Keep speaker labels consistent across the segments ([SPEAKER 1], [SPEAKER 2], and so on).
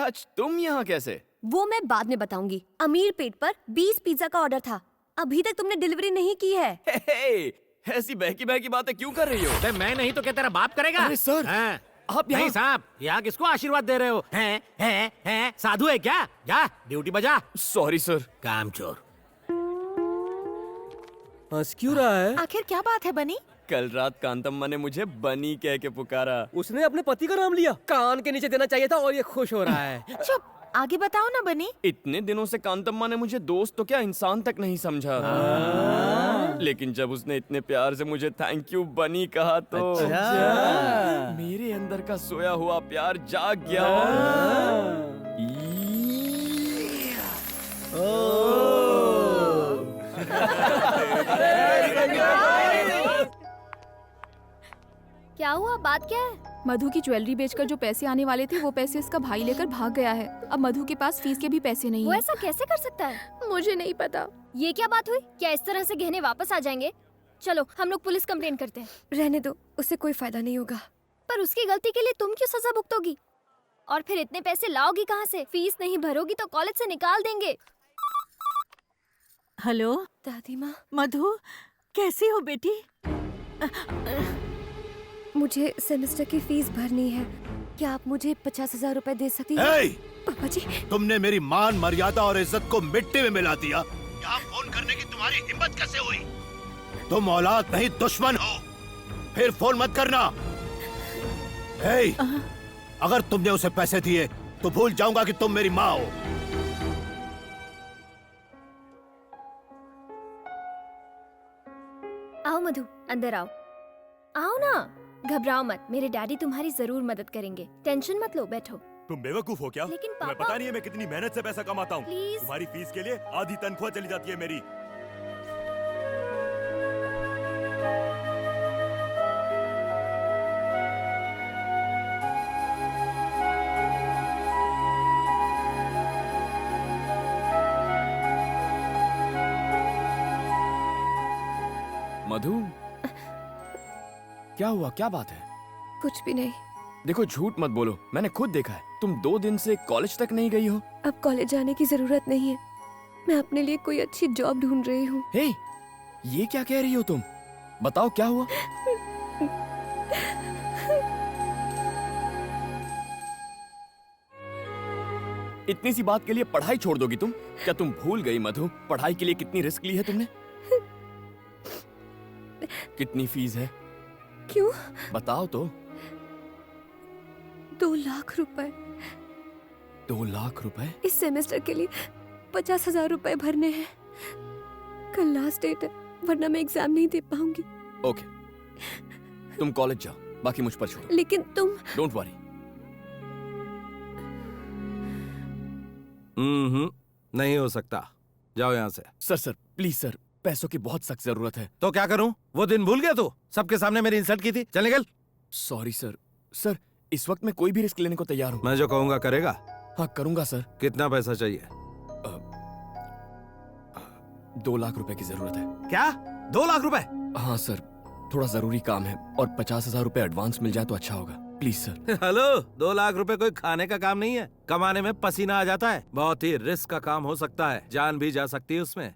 [SPEAKER 1] सच? तुम यहाँ कैसे?
[SPEAKER 2] वो मैं बाद में बताऊंगी। अमीर पेट पर 20 पिज्जा का ऑर्डर था, अभी तक तुमने डिलीवरी नहीं की है।
[SPEAKER 1] हे, ऐसी बहकी बहकी बातें क्यों कर रही हो?
[SPEAKER 3] मैं नहीं तो क्या तेरा बाप करेगा?
[SPEAKER 1] अरे सर,
[SPEAKER 3] हाँ।
[SPEAKER 1] आप
[SPEAKER 3] नहीं
[SPEAKER 1] यहाँ?
[SPEAKER 3] साहब, यहाँ किसको आशीर्वाद दे रहे हो? हैं? साधु है क्या? जा ड्यूटी बजा।
[SPEAKER 1] Sorry sir.
[SPEAKER 3] कामचोर।
[SPEAKER 4] हंस क्यों रहा है?
[SPEAKER 5] आखिर क्या बात है बनी?
[SPEAKER 1] कल रात कांतम्मा ने मुझे बनी कह के पुकारा।
[SPEAKER 4] उसने अपने पति का नाम लिया। कान के नीचे देना चाहिए था और ये खुश हो रहा है।
[SPEAKER 5] चुप, आगे बताओ ना बनी।
[SPEAKER 1] इतने दिनों से कांतम्मा ने मुझे दोस्त तो क्या इंसान तक नहीं समझा। लेकिन जब उसने इतने प्यार से मुझे थैंक यू बनी कहा तो मेरे अंदर का सोया हुआ प्यार जाग गया।
[SPEAKER 2] क्या हुआ, बात क्या है?
[SPEAKER 6] मधु की ज्वेलरी बेचकर जो पैसे आने वाले थे वो पैसे इसका भाई लेकर भाग गया है। अब मधु के पास फीस के भी पैसे नहीं
[SPEAKER 2] वो
[SPEAKER 6] है।
[SPEAKER 2] ऐसा कैसे कर सकता है?
[SPEAKER 6] मुझे नहीं पता।
[SPEAKER 2] ये क्या बात हुई? क्या इस तरह से गहने वापस आ जाएंगे? चलो हम लोग पुलिस कंप्लेन करते हैं। रहने दो, उससे कोई फायदा नहीं होगा। पर उसकी गलती के लिए तुम क्यों सजा भुगतोगी? और फिर इतने पैसे लाओगी कहाँ से? फीस नहीं भरोगी तो कॉलेज से निकाल देंगे।
[SPEAKER 5] हेलो
[SPEAKER 2] दादी माँ,
[SPEAKER 5] मधु, कैसी हो बेटी?
[SPEAKER 2] मुझे सेमेस्टर की फीस भरनी है। क्या आप मुझे 50,000 रुपए दे सकती हैं?
[SPEAKER 7] हे!
[SPEAKER 2] पापा जी,
[SPEAKER 7] तुमने मेरी मान मर्यादा और इज्जत को मिट्टी में मिला दिया। यहाँ फोन करने की तुम्हारी हिम्मत कैसे हुई? तुम औलाद नहीं दुश्मन हो। फिर फोन मत करना। हे! अगर तुमने उसे पैसे दिए तो भूल जाऊंगा कि तुम मेरी माँ हो।
[SPEAKER 2] आओ मधु, अंदर आओ। आओ ना, घबराओ मत, मेरे डैडी तुम्हारी जरूर मदद करेंगे। टेंशन मत लो, बैठो।
[SPEAKER 8] तुम बेवकूफ हो क्या?
[SPEAKER 2] लेकिन
[SPEAKER 8] तुम्हें
[SPEAKER 2] पापा-
[SPEAKER 8] पता नहीं है मैं कितनी मेहनत से पैसा कमाता हूँ।
[SPEAKER 2] प्लीज।
[SPEAKER 8] तुम्हारी फीस के लिए आधी तनख्वाह चली जाती है मेरी।
[SPEAKER 1] मधु, क्या हुआ? क्या बात है?
[SPEAKER 2] कुछ भी नहीं।
[SPEAKER 1] देखो झूठ मत बोलो, मैंने खुद देखा है। तुम 2 दिन से कॉलेज तक नहीं गई हो।
[SPEAKER 2] अब कॉलेज जाने की जरूरत नहीं है। मैं अपने लिए कोई अच्छी जॉब ढूंढ रही हूँ।
[SPEAKER 1] हे, ये क्या कह रही हो तुम? बताओ क्या हुआ? इतनी सी बात के लिए पढ़ाई छोड़ दोगी तुम? क्या तुम भूल गई मधु, पढ़ाई के लिए कितनी रिस्क ली है तुमने? कितनी फीस है?
[SPEAKER 2] क्यों?
[SPEAKER 1] बताओ तो।
[SPEAKER 2] 2 लाख रुपए।
[SPEAKER 1] 2 लाख रुपए?
[SPEAKER 2] इस सेमेस्टर के लिए 50,000 रुपए भरने हैं। कल लास्ट डेट है, वरना मैं एग्जाम नहीं दे पाऊंगी।
[SPEAKER 1] ओके, तुम कॉलेज जाओ, बाकी मुझ पर छोड़ो।
[SPEAKER 2] लेकिन तुम।
[SPEAKER 1] Don't worry.
[SPEAKER 4] नहीं हो सकता। जाओ यहाँ से।
[SPEAKER 1] सर प्लीज सर, पैसों की बहुत सख्त जरूरत है।
[SPEAKER 4] तो क्या करूं? वो दिन भूल गया तू? सबके सामने मेरी इंसल्ट की थी। चल निकल।
[SPEAKER 1] Sorry sir. सर, इस वक्त मैं कोई भी रिस्क लेने को तैयार हूँ।
[SPEAKER 4] मैं जो कहूंगा करेगा?
[SPEAKER 1] हाँ करूंगा सर।
[SPEAKER 4] कितना पैसा चाहिए?
[SPEAKER 1] 2 लाख रुपए की जरूरत है।
[SPEAKER 4] क्या? 2 लाख रुपए?
[SPEAKER 1] हाँ सर, थोड़ा जरूरी काम है और 50,000 रुपए एडवांस मिल जाए तो अच्छा होगा। Please sir.
[SPEAKER 4] हेलो, 2 लाख रुपए कोई खाने का काम नहीं है। कमाने में पसीना आ जाता है। बहुत ही रिस्क का काम हो सकता है, जान भी जा सकती है उसमें।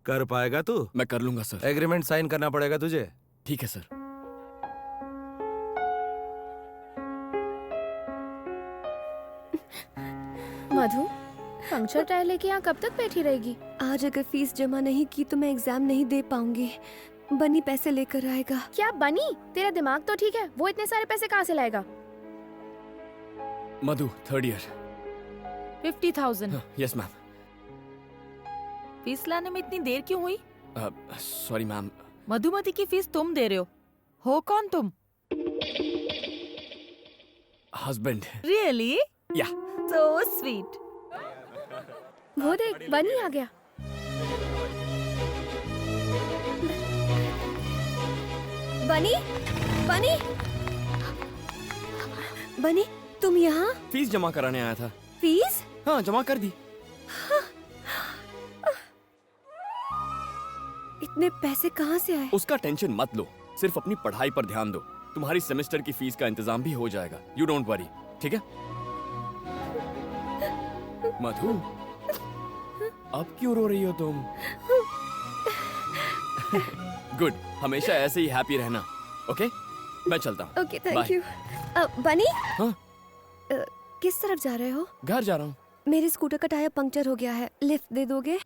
[SPEAKER 4] कर पाएगा तू?
[SPEAKER 1] मैं कर लूंगा सर।
[SPEAKER 4] एग्रीमेंट साइन करना पड़ेगा तुझे।
[SPEAKER 1] ठीक है सर।
[SPEAKER 6] मधु, पंक्चर टायर लेके यहाँ कब तक बैठी रहेगी?
[SPEAKER 2] आज अगर फीस जमा नहीं की तो मैं एग्जाम नहीं दे पाऊंगी। बनी पैसे लेकर आएगा।
[SPEAKER 6] क्या बनी? तेरा दिमाग तो ठीक है, वो इतने सारे पैसे कहाँ से लाएगा?
[SPEAKER 1] मधु, 3rd year.
[SPEAKER 5] 50,000।
[SPEAKER 1] Yes ma'am.
[SPEAKER 5] Fees लाने में इतनी देर क्यों हुई?
[SPEAKER 1] Sorry ma'am.
[SPEAKER 5] मधुमती की फीस तुम दे रहे हो कौन तुम?
[SPEAKER 1] हस्बैंड।
[SPEAKER 5] रियली?
[SPEAKER 1] या।
[SPEAKER 5] So sweet.
[SPEAKER 2] वो देख, बनी आ गया। बनी, बनी, बनी, तुम यहाँ?
[SPEAKER 1] फीस जमा कराने आया था।
[SPEAKER 2] फीस?
[SPEAKER 1] हाँ, जमा कर दी।
[SPEAKER 2] इतने पैसे कहाँ से आए?
[SPEAKER 1] उसका टेंशन मत लो, सिर्फ अपनी पढ़ाई पर ध्यान दो। तुम्हारी सेमेस्टर की फीस का इंतजाम भी हो जाएगा। यू डोंट वरी, ठीक है? मधु, अब क्यों रो रही हो तुम? गुड, हमेशा ऐसे ही हैप्पी रहना। ओके, मैं चलता हूँ।
[SPEAKER 2] Okay, thank
[SPEAKER 1] Bye.
[SPEAKER 2] यू। बनी,
[SPEAKER 1] हाँ?
[SPEAKER 2] किस तरफ जा रहे हो?
[SPEAKER 1] घर जा रहा हूँ।
[SPEAKER 2] मेरे स्कूटर का टायर पंक्चर हो गया है, लिफ्ट दे दोगे?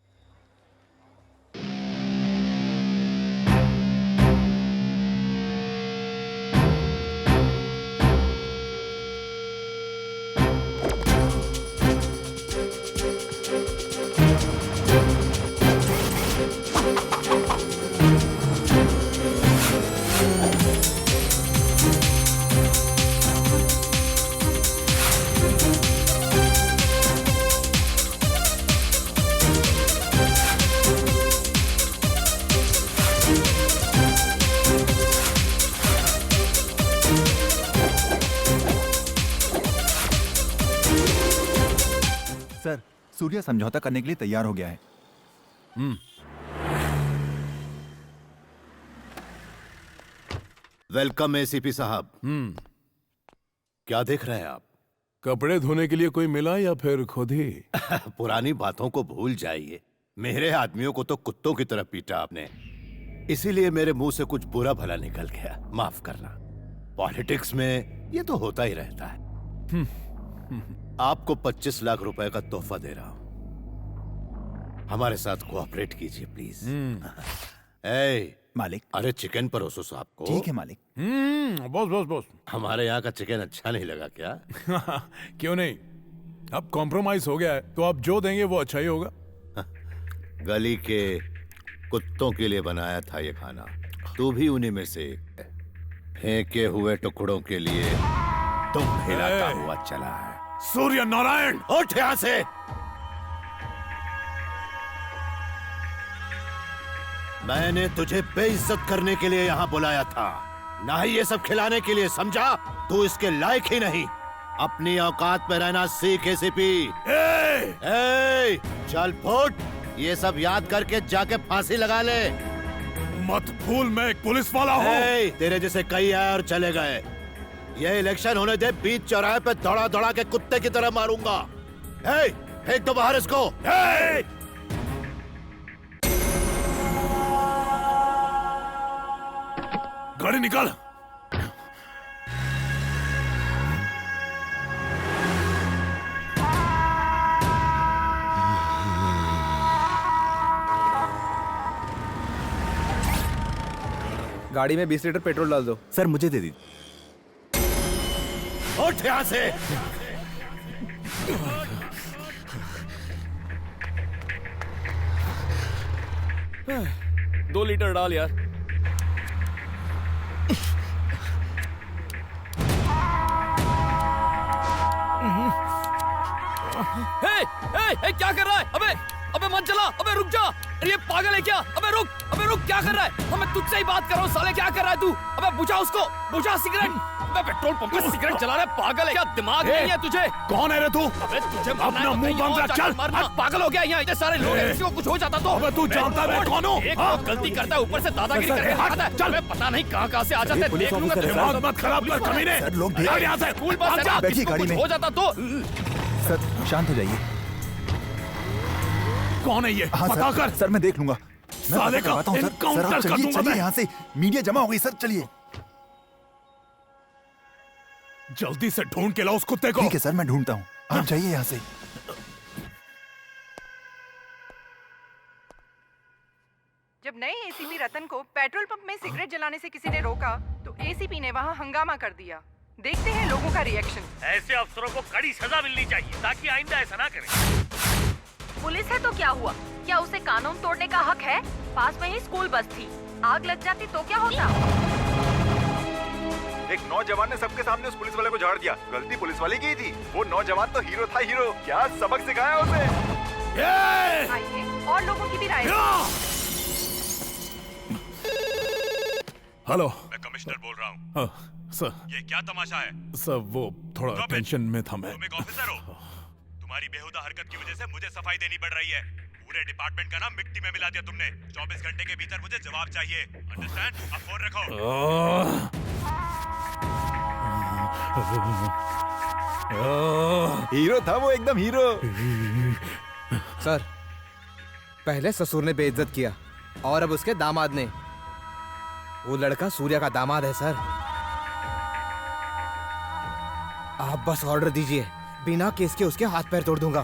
[SPEAKER 9] सर, सूर्या समझौता करने के लिए तैयार हो गया है।
[SPEAKER 7] वेलकम एसीपी साहब। क्या देख रहे हैं आप?
[SPEAKER 8] कपड़े धोने के लिए कोई मिला या फिर खुद ही?
[SPEAKER 7] पुरानी बातों को भूल जाइए। मेरे आदमियों को तो कुत्तों की तरह पीटा आपने, इसीलिए मेरे मुंह से कुछ बुरा भला निकल गया, माफ करना। पॉलिटिक्स में ये तो होता ही रहता है। आपको 25 लाख रुपए का तोहफा दे रहा हूं, हमारे साथ कोऑपरेट कीजिए प्लीज। ए
[SPEAKER 9] मालिक।
[SPEAKER 7] अरे चिकन परोसो साहब को।
[SPEAKER 9] ठीक है मालिक।
[SPEAKER 8] Boss boss boss.
[SPEAKER 7] हमारे यहाँ का चिकन अच्छा नहीं लगा क्या?
[SPEAKER 8] क्यों नहीं, अब कॉम्प्रोमाइज हो गया है तो आप जो देंगे वो अच्छा ही होगा।
[SPEAKER 7] गली के कुत्तों के लिए बनाया था ये खाना, तू भी उन्हीं में से एक है। फेंके हुए टुकड़ों के लिए तुम हिलाता हुआ चला है।
[SPEAKER 8] सूर्य नारायण,
[SPEAKER 7] उठ यहाँ से। मैंने तुझे बेइज्जत करने के लिए यहाँ बुलाया था, ना ही ये सब खिलाने के लिए, समझा? तू इसके लायक ही नहीं। अपनी औकात में रहना सीख एसीपी। चल फुट, ये सब याद करके जाके फांसी लगा ले।
[SPEAKER 8] मत भूल मैं एक पुलिस वाला हूँ।
[SPEAKER 7] तेरे जैसे कई आए और चले गए। ये इलेक्शन होने दे, बीच चौराहे पे दौड़ा दौड़ा के कुत्ते की तरह मारूंगा। फेंक दो बाहर इसको।
[SPEAKER 8] गाड़ी निकाल।
[SPEAKER 10] गाड़ी में 20 लीटर पेट्रोल डाल दो।
[SPEAKER 9] सर मुझे दे दी।
[SPEAKER 7] उठ यहाँ से।
[SPEAKER 1] 2 लीटर डाल यार। क्या कर रहा है? अबे मत चला, अबे रुक जा। अरे ये पागल है क्या? अबे रुक, क्या कर रहा है? मैं तुझसे ही बात कर रहा हूँ साले, क्या कर रहा है तू? अबे बुझा उसको, बुझा सिगरेट। अबे पेट्रोल पंप पे सिगरेट चला रहा है, पागल है क्या? दिमाग नहीं है तुझे?
[SPEAKER 8] कौन है रे तू?
[SPEAKER 1] अबे तुझे
[SPEAKER 8] अपना मुंह बंद रख, चल।
[SPEAKER 1] पागल हो गया यहाँ, इतने सारे लोग हैं, किसी को कुछ हो जाता तो?
[SPEAKER 8] अबे तू जानता है मैं कौन हूँ?
[SPEAKER 1] एक तो गलती करता है, ऊपर से दादागिरी करके खाता है। चल, पता नहीं कहाँ से आ जाते हैं, देख लूंगा।
[SPEAKER 8] दिमाग मत खराब कर कमीने।
[SPEAKER 9] सर लोग
[SPEAKER 8] यहाँ से
[SPEAKER 1] स्कूल बस है ना,
[SPEAKER 9] बैठिए
[SPEAKER 1] किसी को
[SPEAKER 9] गाड़ी
[SPEAKER 1] कुछ
[SPEAKER 9] में।
[SPEAKER 1] हो जाता तो?
[SPEAKER 9] सर शांत हो जाइए।
[SPEAKER 8] कौन है ये?
[SPEAKER 9] हाँ
[SPEAKER 8] पता कर।
[SPEAKER 9] सर मैं देख लूंगा। मैं
[SPEAKER 8] साले
[SPEAKER 9] पता
[SPEAKER 8] का
[SPEAKER 9] करवाता हूँ सर।
[SPEAKER 8] एनकाउंटर
[SPEAKER 9] सर आप
[SPEAKER 8] कर
[SPEAKER 9] चलिए
[SPEAKER 8] दूंगा मैं।
[SPEAKER 9] यहाँ से, मीडिया जमा हो गई सर, चलिए।
[SPEAKER 8] जल्दी से ढूंढ के लाओ उस कुत्ते को।
[SPEAKER 9] ठीक है सर, मैं ढूंढता हूँ, आप जाइए यहाँ से।
[SPEAKER 5] जब नए एसीपी रतन को पेट्रोल पंप में सिगरेट जलाने से किसी ने रोका तो एसीपी ने वहां हंगामा कर दिया। देखते हैं लोगों का रिएक्शन।
[SPEAKER 3] ऐसे अफसरों को कड़ी सजा मिलनी चाहिए ताकि आइंदा ऐसा ना करें।
[SPEAKER 5] पुलिस है तो क्या हुआ? क्या उसे कानून तोड़ने का हक है? पास में ही स्कूल बस थी, आग लग जाती तो क्या होता?
[SPEAKER 11] एक नौजवान ने सबके सामने उस पुलिस वाले को झाड़ दिया। गलती पुलिस वाले की थी। वो नौजवान तो हीरो था, हीरो। क्या सबक सिखाया उसे।
[SPEAKER 5] आइए और लोगों की भी राय।
[SPEAKER 8] हेलो,
[SPEAKER 11] मैं कमिश्नर बोल रहा हूँ।
[SPEAKER 8] सर,
[SPEAKER 11] ये क्या तमाशा है?
[SPEAKER 8] सर वो थोड़ा टेंशन में था मैं।
[SPEAKER 11] तुम एक ऑफिसर हो। तुम्हारी बेहुदा हरकत की वजह से मुझे सफाई देनी पड़ रही है। पूरे डिपार्टमेंट का नाम मिट्टी में मिला दिया तुमने। 24 घंटे के भीतर मुझे जवाब चाहिए। अंडरस्टैंड? अब फोन रखो।
[SPEAKER 9] हीरो था वो, एकदम हीरो।
[SPEAKER 10] सर, पहले ससुर ने बेइज्जत किया और अब उसके दामाद ने। वो लड़का सूर्या का दामाद है सर। आप बस ऑर्डर दीजिए, बिना केस के उसके हाथ पैर तोड़ दूंगा।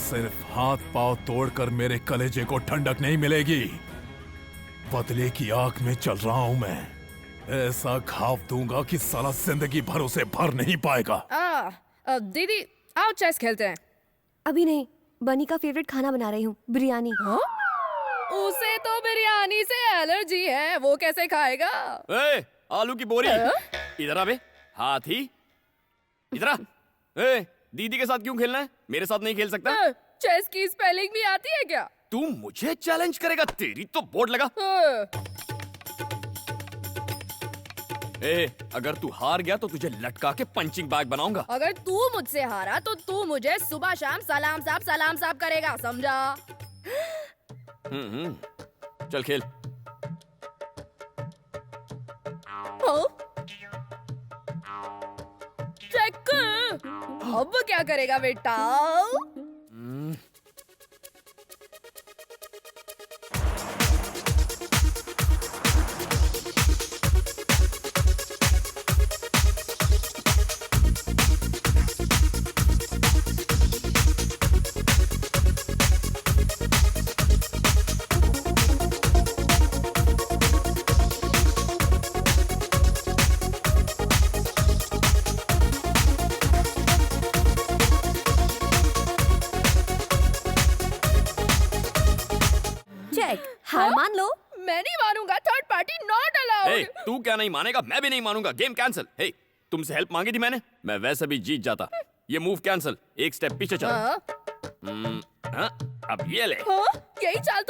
[SPEAKER 8] सिर्फ हाथ पांव तोड़कर मेरे कलेजे को ठंडक नहीं मिलेगी। बदले की आग में चल रहा हूं मैं। ऐसा घाव दूंगा कि साला जिंदगी भर उसे भर नहीं पाएगा।
[SPEAKER 6] दीदी आओ चेस खेलते हैं।
[SPEAKER 2] अभी नहीं, बनी का फेवरेट खाना बना रही हूँ, बिरयानी।
[SPEAKER 6] उसे तो बिरयानी से एलर्जी है, वो कैसे खाएगा?
[SPEAKER 1] ए, आलू की बोरी इधर आ बे, हाथी इधर आ। ए, दीदी के साथ क्यों खेलना है, मेरे साथ नहीं खेल सकता?
[SPEAKER 6] चेस की स्पेलिंग भी आती है क्या?
[SPEAKER 1] तू मुझे चैलेंज करेगा? तेरी तो बोर्ड लगा। ए, अगर तू हार गया तो तुझे लटका के पंचिंग बैग बनाऊंगा।
[SPEAKER 6] अगर तू मुझसे हारा तो तू मुझे सुबह शाम सलाम साहब करेगा, समझा?
[SPEAKER 1] चल खेल।
[SPEAKER 6] चेक अब क्या करेगा बेटा?
[SPEAKER 2] हार मान लो।
[SPEAKER 6] मैं नहीं मानूंगा, थर्ड पार्टी नॉट अलाउड।
[SPEAKER 1] तू क्या नहीं मानेगा, मैं भी नहीं मानूंगा। Game cancel. हे, तुमसे हेल्प मांगी थी मैंने, मैं वैसे भी जीत जाता। ये मूव कैंसिल, एक स्टेप पीछे चल। अब ये ले।
[SPEAKER 6] यही चाल